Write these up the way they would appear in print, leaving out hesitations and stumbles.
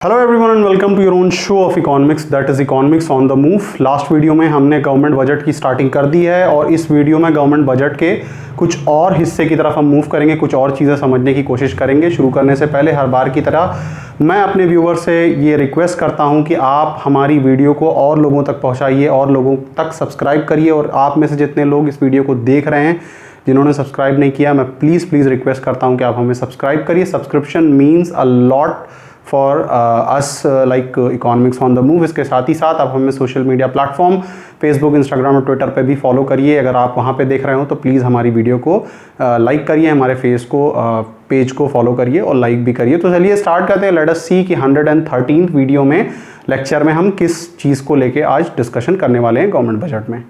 Hello everyone and welcome to your own show of economics that is economics on the move. Last video में हमने government budget की starting कर दी है और इस वीडियो में गवर्नमेंट बजट के कुछ और हिस्से की तरफ हम मूव करेंगे, कुछ और चीज़ें समझने की कोशिश करेंगे। शुरू करने से पहले हर बार की तरह मैं अपने व्यूवर से ये रिक्वेस्ट करता हूँ कि आप हमारी वीडियो को और लोगों तक पहुँचाइए और लोगों तक सब्सक्राइब करिए। और आप में से जितने लोग इस वीडियो को देख रहे हैं जिन्होंने सब्सक्राइब नहीं किया, मैं प्लीज़ रिक्वेस्ट करता हूँ कि आप हमें सब्सक्राइब करिए। Subscription means a lot for us like economics on the move. इसके साथ ही साथ आप हमें social media platform Facebook, Instagram और ट्विटर पे भी फॉलो करिए। अगर आप वहाँ पे देख रहे हो तो प्लीज़ हमारी वीडियो को लाइक करिए, हमारे पेज को फॉलो करिए और लाइक भी करिए। तो चलिए स्टार्ट करते हैं। लेट अस सी कि 113th वीडियो में लेक्चर में हम किस चीज़ को लेके आज डिस्कशन करने वाले हैं गवर्नमेंट बजट में।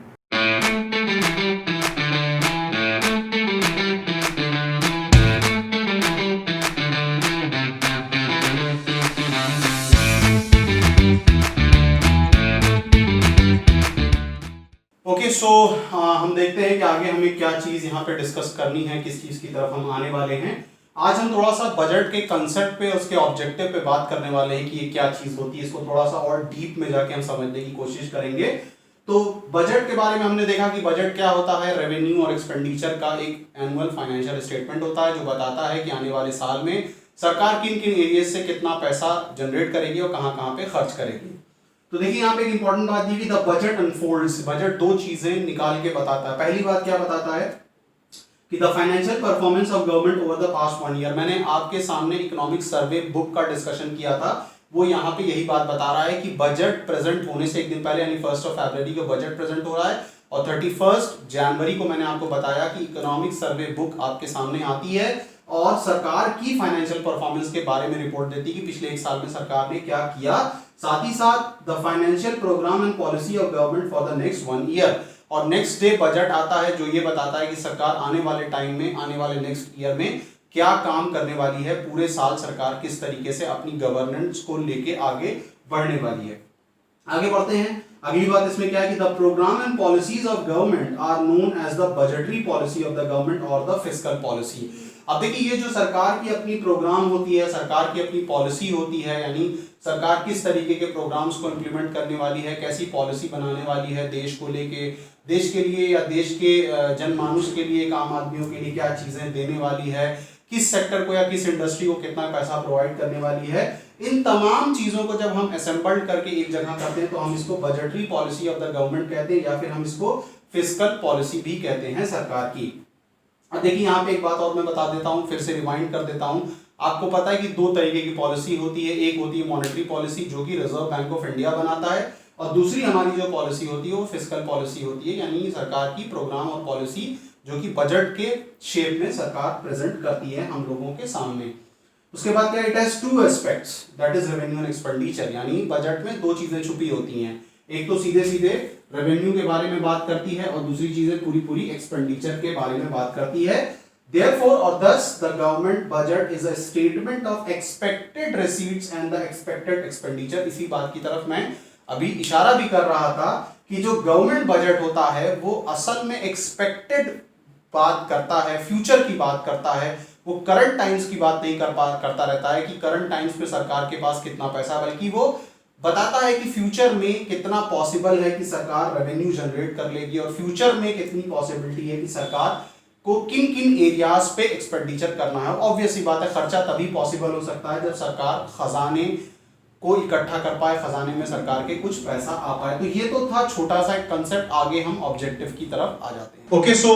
सो हम देखते हैं कि आगे हमें क्या चीज़ यहाँ पे डिस्कस करनी है, किस चीज़ की तरफ हम आने वाले हैं। आज हम थोड़ा सा बजट के कंसेप्ट पे, उसके ऑब्जेक्टिव पे बात करने वाले हैं कि ये क्या चीज़ होती है। इसको थोड़ा सा और डीप में जाके हम समझने की कोशिश करेंगे। तो बजट के बारे में हमने देखा कि बजट क्या होता है। रेवेन्यू और एक्सपेंडिचर का एक एनुअल फाइनेंशियल स्टेटमेंट होता है जो बताता है कि आने वाले साल में सरकार किन किन एरियाज से कितना पैसा जनरेट करेगी और कहाँ कहाँ पे खर्च करेगी। तो देखिए यहाँ पे एक इंपॉर्टेंट बात ये कि द बजट अनफोल्ड्स, बजट दो चीजें निकाल के बताता है। पहली बात क्या बताता है कि the financial performance of government over the past 1 year. मैंने आपके सामने इकोनॉमिक सर्वे बुक का डिस्कशन किया था, वो यहाँ पे यही बात बता रहा है कि बजट प्रेजेंट होने से एक दिन पहले यानी 1 फरवरी को बजट प्रेजेंट हो रहा है और 31 जनवरी को मैंने आपको बताया कि इकोनॉमिक सर्वे बुक आपके सामने आती है और सरकार की फाइनेंशियल परफॉर्मेंस के बारे में रिपोर्ट देती है कि पिछले एक साल में सरकार ने क्या किया। साथ ही साथ the financial program and policy of government for the next 1 year. और नेक्स्ट डे बजट आता है जो ये बताता है कि सरकार आने वाले टाइम में, आने वाले नेक्स्ट ईयर में क्या काम करने वाली है। पूरे साल सरकार किस तरीके से अपनी गवर्नेंस को लेके आगे बढ़ने वाली है। आगे बढ़ते हैं। अगली बात इसमें क्या है कि the program and policies of government are known as the budgetary policy of the government और द फिस्कल पॉलिसी। अब देखिए ये जो सरकार की अपनी प्रोग्राम होती है, सरकार की अपनी पॉलिसी होती है, यानी सरकार किस तरीके के प्रोग्राम्स को इंप्लीमेंट करने वाली है, कैसी पॉलिसी बनाने वाली है देश को लेके, देश के लिए या देश के जनमानुष के लिए, आम आदमियों के लिए क्या चीजें देने वाली है, किस सेक्टर को या किस इंडस्ट्री को कितना पैसा प्रोवाइड करने वाली है। इन तमाम चीजों को जब हम असेंबल्ड करके एक जगह करते हैं तो हम इसको budgetary policy of the government कहते हैं या फिर हम इसको फिस्कल पॉलिसी भी कहते हैं सरकार की। अब देखिए यहाँ पे एक बात और मैं बता देता हूँ, फिर से रिमाइंड कर देता हूँ। आपको पता है कि दो तरीके की पॉलिसी होती है। एक होती है मॉनेटरी पॉलिसी जो कि रिजर्व बैंक ऑफ इंडिया बनाता है और दूसरी हमारी जो पॉलिसी होती है वो फिस्कल पॉलिसी होती है, यानी सरकार की प्रोग्राम और पॉलिसी जो कि बजट के शेप में सरकार प्रेजेंट करती है हम लोगों के सामने। उसके बाद क्या, it has two aspects that is revenue and expenditure, यानी बजट में दो चीजें छुपी होती हैं। एक तो सीधे सीधे रेवेन्यू के बारे में बात करती है और दूसरी चीजें पूरी पूरी एक्सपेंडिचर के बारे में बात करती है। Therefore or thus the government budget is a statement of expected receipts and the expected expenditure। इसी बात की तरफ मैं अभी इशारा भी कर रहा था कि जो गवर्नमेंट बजट होता है वो असल में एक्सपेक्टेड बात करता है, फ्यूचर की बात करता है। वो करंट टाइम्स की बात नहीं करता रहता है कि करंट टाइम्स पे सरकार के पास कितना पैसा, बल्कि वो बताता है कि फ्यूचर में कितना पॉसिबल है कि सरकार रेवेन्यू जनरेट कर लेगी और फ्यूचर में कितनी पॉसिबिलिटी है कि सरकार को किन किन एरियाज पे एक्सपेंडिचर करना है। ऑब्वियसली बात है, खर्चा तभी पॉसिबल हो सकता है जब सरकार खजाने को इकट्ठा कर पाए, खजाने में सरकार के कुछ पैसा आ पाए। तो ये तो था छोटा सा एक कंसेप्ट, आगे हम ऑब्जेक्टिव की तरफ आ जाते हैं। ओके, सो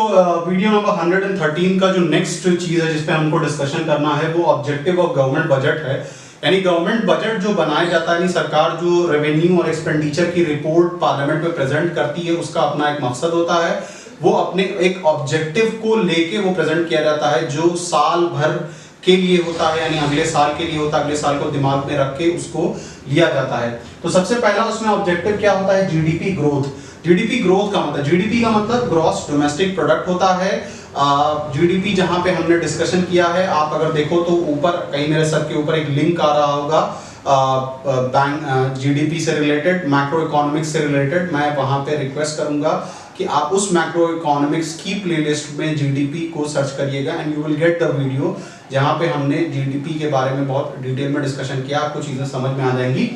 वीडियो नंबर 113 का जो नेक्स्ट चीज है जिसपे हमको डिस्कशन करना है वो ऑब्जेक्टिव ऑफ गवर्नमेंट बजट है। यानी गवर्नमेंट बजट जो बनाया जाता है, यानी सरकार जो रेवेन्यू और एक्सपेंडिचर की रिपोर्ट पार्लियामेंट में प्रेजेंट करती है, उसका अपना एक मकसद होता है। वो अपने एक ऑब्जेक्टिव को लेके वो प्रेजेंट किया जाता है जो साल भर के लिए होता है, यानी अगले साल के लिए होता है। अगले साल को दिमाग में रख के उसको लिया जाता है। तो सबसे पहला उसमें ऑब्जेक्टिव क्या होता है, जीडीपी ग्रोथ। जीडीपी ग्रोथ का मतलब, जीडीपी का मतलब ग्रॉस डोमेस्टिक प्रोडक्ट होता है। जीडीपी जहां पे हमने डिस्कशन किया है, आप अगर देखो तो ऊपर कहीं मेरे सर के ऊपर एक लिंक आ रहा होगा बैंक जीडीपी से रिलेटेड, मैक्रो इकोनॉमिक्स से रिलेटेड। मैं वहां पे रिक्वेस्ट करूंगा कि आप उस मैक्रो इकोनॉमिक्स की प्लेलिस्ट में जीडीपी को सर्च करिएगा and you will get the video जहाँ पे हमने जीडीपी के बारे में बहुत डिटेल में डिस्कशन किया, आपको चीज़ें समझ में आ जाएंगी।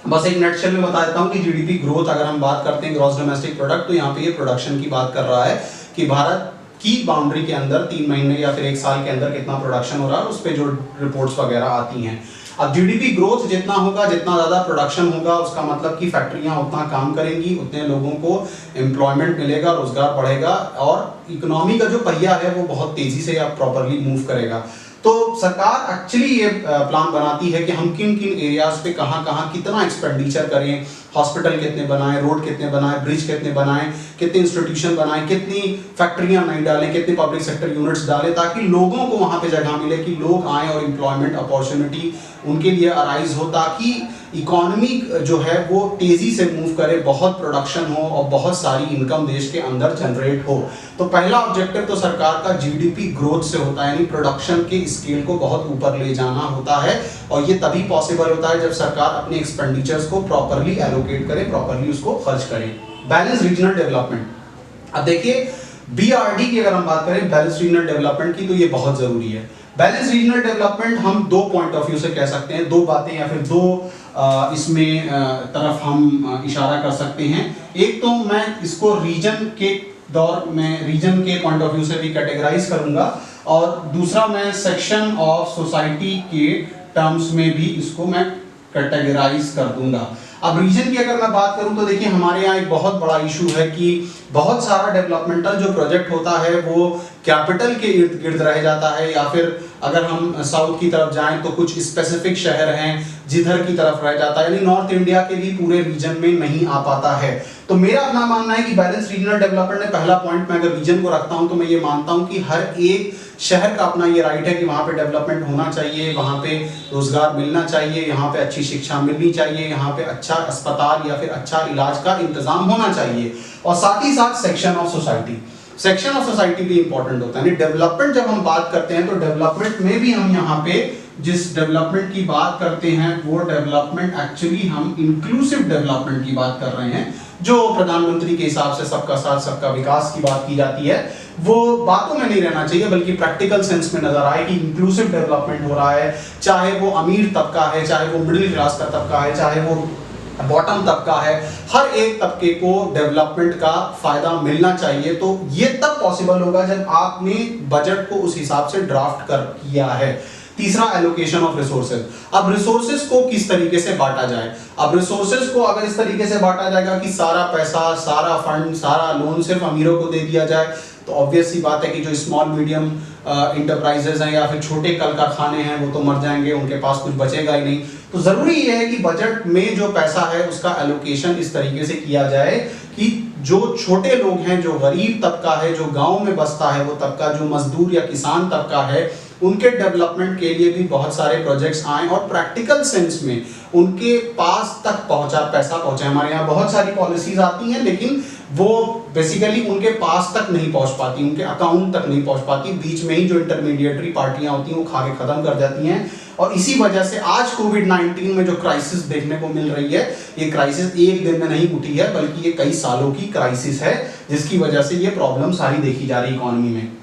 बस एक नटशेल में बता देता हूँ कि जीडीपी ग्रोथ अगर हम बात करते हैं ग्रॉस डोमेस्टिक प्रोडक्ट, तो यहाँ पे ये प्रोडक्शन की बात कर रहा है कि भारत की बाउंड्री के अंदर 3 महीने या फिर 1 साल के अंदर कितना प्रोडक्शन हो रहा है, उस पर जो रिपोर्ट्स वगैरह आती हैं। अब जीडीपी ग्रोथ जितना होगा, जितना ज़्यादा प्रोडक्शन होगा, उसका मतलब कि फैक्ट्रियाँ उतना काम करेंगी, उतने लोगों को एम्प्लॉयमेंट मिलेगा, रोजगार बढ़ेगा और इकोनॉमी का जो पहिया है वो बहुत तेज़ी से या प्रॉपरली मूव करेगा। तो सरकार एक्चुअली ये प्लान बनाती है कि हम किन किन एरियाज पे कहाँ कहाँ कितना एक्सपेंडिचर करें, हॉस्पिटल कितने बनाएं, रोड कितने बनाएं, ब्रिज कितने बनाएं, कितने इंस्टीट्यूशन बनाएं, कितनी फैक्ट्रियां नहीं डालें, कितने पब्लिक सेक्टर यूनिट्स डालें, ताकि लोगों को वहाँ पे जगह मिले कि लोग आएँ और एम्प्लॉयमेंट अपॉर्चुनिटी उनके लिए अराइज हो, ताकि इकोनॉमी जो है वो तेज़ी से मूव करे, बहुत प्रोडक्शन हो और बहुत सारी इनकम देश के अंदर जनरेट हो। तो पहला ऑब्जेक्टिव तो सरकार का जीडीपी ग्रोथ से होता है, यानी प्रोडक्शन के स्केल को बहुत ऊपर ले जाना होता है, और ये तभी पॉसिबल होता है जब सरकार अपने एक्सपेंडिचर्स को प्रॉपरली एलोकेट करे, प्रॉपरली उसको खर्च करे। बैलेंस रीजनल डेवलपमेंट, अब देखिए बीआरडी की अगर हम बात करें बैलेंस रीजनल डेवलपमेंट की, तो ये बहुत जरूरी है। बैलेंस रीजनल डेवलपमेंट हम दो पॉइंट ऑफ व्यू से कह सकते हैं, दो बातें या फिर दो इसमें तरफ हम इशारा कर सकते हैं। एक तो मैं इसको रीजन के दौर में, रीजन के पॉइंट ऑफ व्यू से भी कैटेगराइज करूंगा, और दूसरा मैं सेक्शन ऑफ सोसाइटी के टर्म्स में भी इसको मैं कैटेगराइज कर दूंगा। अब रीजन की अगर मैं बात करूं तो देखिए हमारे यहाँ एक बहुत बड़ा इशू है कि बहुत सारा डेवलपमेंटल जो प्रोजेक्ट होता है वो कैपिटल के इर्द गिर्द रह जाता है, या फिर अगर हम साउथ की तरफ जाएं तो कुछ स्पेसिफिक शहर हैं जिधर की तरफ रह जाता है, यानी नॉर्थ इंडिया के भी पूरे रीजन में नहीं आ पाता है। तो मेरा अपना मानना है कि बैलेंस रीजनल डेवलपमेंट में पहला पॉइंट मैं अगर रीजन को रखता हूं तो मैं ये मानता हूं कि हर एक शहर का अपना ये राइट है कि वहाँ पे डेवलपमेंट होना चाहिए, वहाँ पे रोजगार मिलना चाहिए, यहाँ पे अच्छी शिक्षा मिलनी चाहिए, यहाँ पे अच्छा अस्पताल या फिर अच्छा इलाज का इंतजाम होना चाहिए, और साथ ही साथ section of society, section of society भी इंपॉर्टेंट होता है। डेवलपमेंट जब हम बात करते हैं तो डेवलपमेंट में भी हम यहाँ पे जिस डेवलपमेंट की बात करते हैं वो डेवलपमेंट एक्चुअली हम इंक्लूसिव डेवलपमेंट की बात कर रहे हैं, जो प्रधानमंत्री के हिसाब से सबका साथ सबका विकास की बात की जाती है, वो बातों में नहीं रहना चाहिए बल्कि प्रैक्टिकल सेंस में नजर आए कि इंक्लूसिव डेवलपमेंट हो रहा है, चाहे वो अमीर तबका है, चाहे वो मिडिल क्लास का तबका है, चाहे वो बॉटम तबका है, हर एक तबके को डेवलपमेंट का फायदा मिलना चाहिए। तो ये तब पॉसिबल होगा जब आपने बजट को उस हिसाब से ड्राफ्ट कर किया है। तीसरा एलोकेशन ऑफ रिसोर्सेज, अब रिसोर्सेज को किस तरीके से बांटा जाए। अब रिसोर्सेज को अगर इस तरीके से बांटा जाएगा कि सारा पैसा, सारा फंड, सारा लोन सिर्फ अमीरों को दे दिया जाए, तो ऑब्वियस सी बात है कि जो स्मॉल मीडियम इंटरप्राइजेज हैं या फिर छोटे कल कारखाने हैं वो तो मर जाएंगे, उनके पास कुछ बचेगा ही नहीं। तो जरूरी ये है कि बजट में जो पैसा है उसका एलोकेशन इस तरीके से किया जाए कि जो छोटे लोग हैं, जो गरीब तबका है, जो गांव में बसता है वो तबका, जो मजदूर या किसान तबका है, उनके डेवलपमेंट के लिए भी बहुत सारे प्रोजेक्ट्स आए और प्रैक्टिकल सेंस में उनके पास तक पैसा पहुंचे। हमारे यहाँ बहुत सारी पॉलिसीज आती हैं लेकिन वो बेसिकली उनके पास तक नहीं पहुंच पाती, उनके अकाउंट तक नहीं पहुंच पाती, बीच में ही जो इंटरमीडिएटरी पार्टियां होती हैं वो खा के खत्म कर जाती हैं। और इसी वजह से आज कोविड-19 में जो क्राइसिस देखने को मिल रही है, ये क्राइसिस एक दिन में नहीं उठी है बल्कि ये कई सालों की क्राइसिस है, जिसकी वजह से ये प्रॉब्लम सारी देखी जा रही इकोनॉमी में।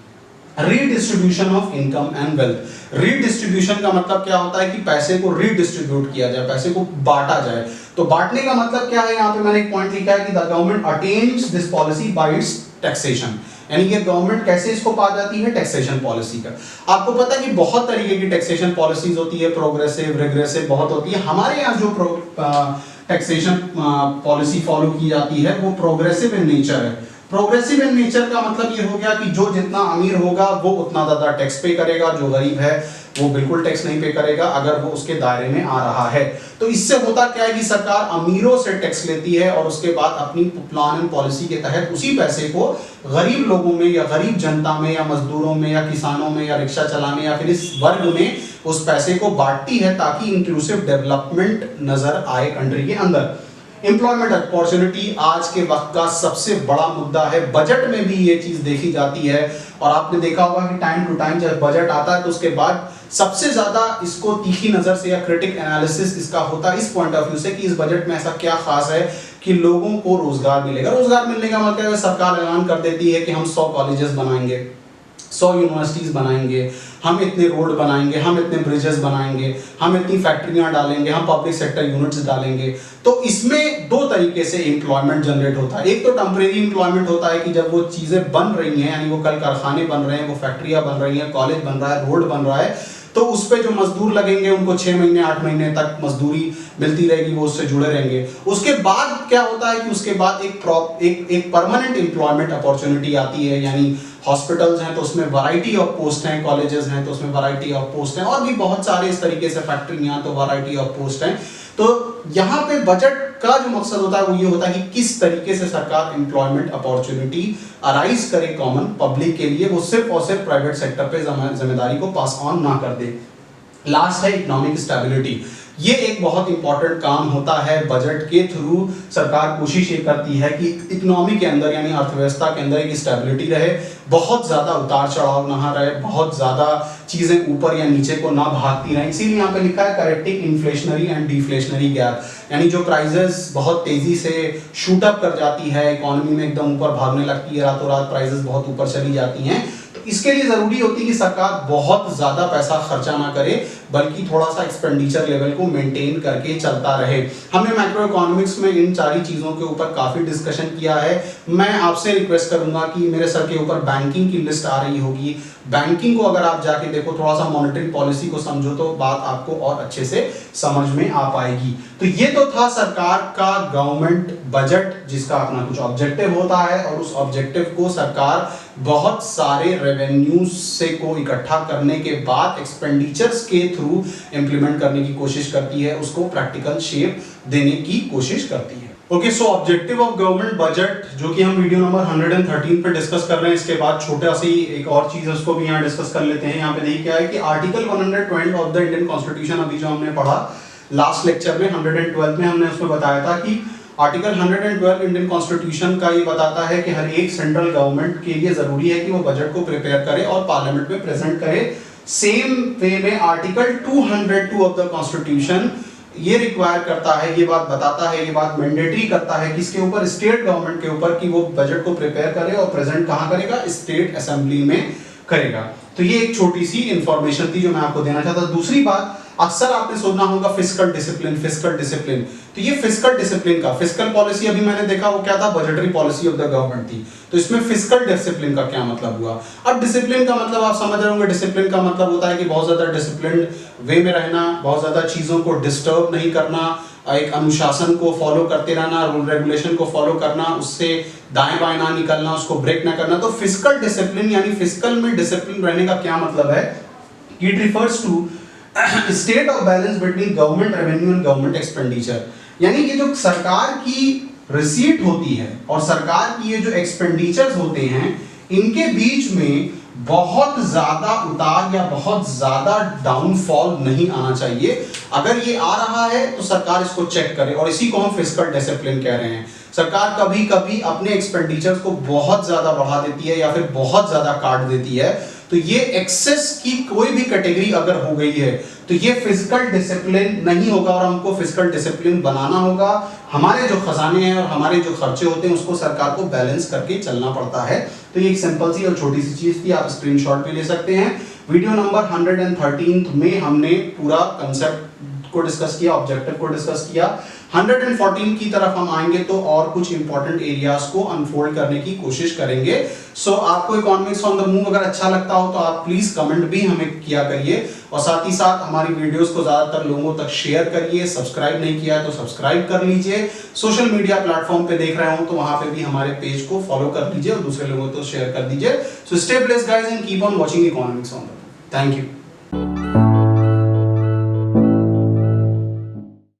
Redistribution of income and wealth, redistribution का मतलब क्या होता है कि पैसे को रीडिस्ट्रीब्यूट किया जाए, पैसे को बांटा जाए। तो बांटने का मतलब क्या है, यहाँ पे मैंने एक पॉइंट लिखा है कि the government attains this policy bye it's taxation, यानी ये गवर्नमेंट कैसे इसको पा जाती है, टैक्सेशन पॉलिसी का। आपको पता है कि बहुत तरीके की टैक्सेशन पॉलिसीज होती है, प्रोग्रेसिव, रिग्रेसिव बहुत होती है। हमारे यहाँ जो टैक्सेशन पॉलिसी फॉलो की जाती है वो प्रोग्रेसिव इन नेचर है। प्रोग्रेसिव इन नेचर का मतलब ये हो गया कि जो जितना अमीर होगा वो उतना ज्यादा टैक्स पे करेगा, जो गरीब है वो बिल्कुल टैक्स नहीं पे करेगा अगर वो उसके दायरे में आ रहा है। तो इससे होता क्या है कि सरकार अमीरों से टैक्स लेती है और उसके बाद अपनी प्लान एंड पॉलिसी के तहत उसी पैसे को गरीब लोगों में या गरीब जनता में या मजदूरों में या किसानों में या रिक्शा चलाने या फिर इस वर्ग में उस पैसे को बांटती है ताकि इंक्लूसिव डेवलपमेंट नजर आए कंट्री के अंदर। एम्प्लॉयमेंट अपॉर्चुनिटी आज के वक्त का सबसे बड़ा मुद्दा है, बजट में भी ये चीज देखी जाती है और आपने देखा होगा कि टाइम टू टाइम जब बजट आता है तो उसके बाद सबसे ज्यादा इसको तीखी नजर से या क्रिटिक एनालिसिस इसका होता है इस पॉइंट ऑफ व्यू से कि इस बजट में ऐसा क्या खास है कि लोगों को रोजगार मिलेगा। रोजगार मिलने का मतलब है सरकार ऐलान कर देती है कि हम 100 कॉलेजेस बनाएंगे, 100 यूनिवर्सिटीज़ बनाएंगे, हम इतने रोड बनाएंगे, हम इतने ब्रिजेस बनाएंगे, हम इतनी फैक्ट्रियां डालेंगे, हम पब्लिक सेक्टर यूनिट्स डालेंगे। तो इसमें दो तरीके से एम्प्लॉयमेंट जनरेट होता है। एक तो टेम्परेरी एम्प्लॉयमेंट होता है कि जब वो चीज़ें बन रही हैं, यानी वो कल कारखाने बन रहे हैं, वो फैक्ट्रियां बन रही हैं, कॉलेज बन रहा है, रोड बन रहा है, तो उस पे जो मजदूर लगेंगे उनको 6 महीने 8 महीने तक मजदूरी मिलती रहेगी, वो उससे जुड़े रहेंगे। उसके बाद क्या होता है कि उसके बाद एक परमानेंट एम्प्लॉयमेंट अपॉर्चुनिटी आती है, यानी हॉस्पिटल्स हैं तो उसमें वैरायटी ऑफ पोस्ट हैं, कॉलेजेस हैं तो उसमें वैरायटी ऑफ पोस्ट हैं, और भी बहुत सारे इस तरीके से फैक्ट्रियां तो वैरायटी ऑफ पोस्ट हैं। तो यहाँ पे बजट का जो मकसद होता है वो ये होता है कि किस तरीके से सरकार एम्प्लॉयमेंट अपॉर्चुनिटी अराइज करे कॉमन पब्लिक के लिए, वो सिर्फ और सिर्फ प्राइवेट सेक्टर पे जिम्मेदारी को पास ऑन ना कर दे। लास्ट है इकोनॉमिक स्टेबिलिटी। ये एक बहुत इंपॉर्टेंट काम होता है। बजट के थ्रू सरकार कोशिश ये करती है कि इकोनॉमी के अंदर यानी अर्थव्यवस्था के अंदर एक स्टेबिलिटी रहे, बहुत ज़्यादा उतार चढ़ाव ना रहे, बहुत ज़्यादा चीज़ें ऊपर या नीचे को ना भागती रहें। इसीलिए यहाँ पे लिखा है correcting inflationary and deflationary gap, यानी जो प्राइजेस बहुत तेज़ी से शूट अप कर जाती है, इकोनॉमी में एकदम ऊपर भागने लगती है, रातों रात प्राइजेस बहुत ऊपर चली जाती हैं, इसके लिए जरूरी होती है कि सरकार बहुत ज्यादा पैसा खर्चा ना करे, बल्कि थोड़ा सा एक्सपेंडिचर लेवल को मेंटेन करके चलता रहे। हमने मैक्रो इकोनॉमिक्स में इन सारी चीजों के ऊपर काफी डिस्कशन किया है। मैं आपसे रिक्वेस्ट करूंगा कि मेरे सर के ऊपर बैंकिंग की लिस्ट आ रही होगी, बैंकिंग को अगर आप जाके देखो, थोड़ा सा मॉनेटरी पॉलिसी को समझो, तो बात आपको और अच्छे से समझ में आ पाएगी। तो ये तो था सरकार का गवर्नमेंट बजट, जिसका अपना कुछ ऑब्जेक्टिव होता है, और उस ऑब्जेक्टिव को सरकार बहुत सारे रेवेन्यूज से को इकट्ठा करने के बाद एक्सपेंडिचर्स के थ्रू इंप्लीमेंट करने की कोशिश करती है, उसको प्रैक्टिकल शेप देने की कोशिश करती है। Okay, so objective of government budget, जो कि हम वीडियो नंबर 113 पे डिस्कस कर रहे हैं, इसके बाद छोटा सी एक और चीज उसको भी यहाँ डिस्कस कर लेते हैं। यहाँ पे देखिए क्या है कि article 112 of the Indian constitution, अभी जो हमने पढ़ा लास्ट लेक्चर में 112 में, हमने उसमें बताया था कि आर्टिकल 112 इंडियन कॉन्स्टिट्यूशन का ये बताता है कि हर एक सेंट्रल गवर्नमेंट के लिए जरूरी है कि वो बजट को प्रिपेयर करे और पार्लियामेंट में प्रेजेंट करे। सेम वे में आर्टिकल 202 ऑफ द कॉन्स्टिट्यूशन ये रिक्वायर करता है, ये बात बताता है, ये बात मैंडेटरी करता है किसके ऊपर, स्टेट गवर्नमेंट के ऊपर, कि वो बजट को प्रिपेयर करे और प्रेजेंट कहां करेगा, स्टेट असेंबली में करेगा। तो ये एक छोटी सी इंफॉर्मेशन थी जो मैं आपको देना चाहता। दूसरी बात, अक्सर आपने सुना होगा फिस्कल डिसिप्लिन, फिस्कल डिसिप्लिन। तो ये फिस्कल डिसिप्लिन का, फिस्कल पॉलिसी अभी मैंने देखा वो क्या था, budgetary policy of the government थी। तो इसमें फिस्कल डिसिप्लिन का क्या मतलब हुआ? अब डिसिप्लिन का मतलब आप समझ रहे होंगे, डिसिप्लिन का मतलब होता है कि बहुत ज्यादा डिसिप्लिन वे में रहना, बहुत ज्यादा चीजों को डिस्टर्ब नहीं करना, एक अनुशासन को फॉलो करते रहना, रूल रेगुलेशन को फॉलो करना, उससे दाएं बाएं ना निकलना, उसको ब्रेक ना करना। तो फिस्कल डिसिप्लिन यानी फिस्कल में डिसिप्लिन रहने का क्या मतलब है? It refers to state of balance between government revenue and government expenditure, यानी ये जो सरकार की रिसीट होती है और सरकार की ये जो एक्सपेंडिचर्स होते हैं, इनके बीच में बहुत ज्यादा उतार या बहुत ज्यादा डाउनफॉल नहीं आना चाहिए। अगर ये आ रहा है तो सरकार इसको चेक करे, और इसी को हम फिस्कल डिसिप्लिन कह रहे हैं। सरकार कभी कभी अपने एक्सपेंडिचर्स को बहुत ज्यादा बढ़ा देती है या फिर बहुत ज्यादा काट देती है, तो ये एक्सेस की कोई भी कैटेगरी अगर हो गई है तो ये फिस्कल डिसिप्लिन नहीं होगा, और हमको फिस्कल डिसिप्लिन बनाना होगा। हमारे जो खजाने हैं और हमारे जो खर्चे होते हैं उसको सरकार को बैलेंस करके चलना पड़ता है। तो ये एक सिंपल सी और छोटी सी चीज थी, आप स्क्रीनशॉट भी ले सकते हैं। वीडियो नंबर 113 में हमने पूरा कंसेप्ट को डिस्कस किया, ऑब्जेक्टिव को डिस्कस किया। 114 की तरफ हम आएंगे तो और कुछ इंपॉर्टेंट एरियाज को अनफोल्ड करने की कोशिश करेंगे। सो आपको इकोनॉमिक्स ऑन द मूव अगर अच्छा लगता हो तो आप प्लीज कमेंट भी हमें किया करिए, और साथ ही साथ हमारी वीडियोस को ज्यादातर लोगों तक शेयर करिए। सब्सक्राइब नहीं किया है तो सब्सक्राइब कर लीजिए। सोशल मीडिया प्लेटफॉर्म पे देख रहे हो तो वहां पे भी हमारे पेज को फॉलो कर लीजिए और दूसरे लोगों को शेयर कर दीजिए। So stay blessed guys and keep on watching economics on the move. Thank you.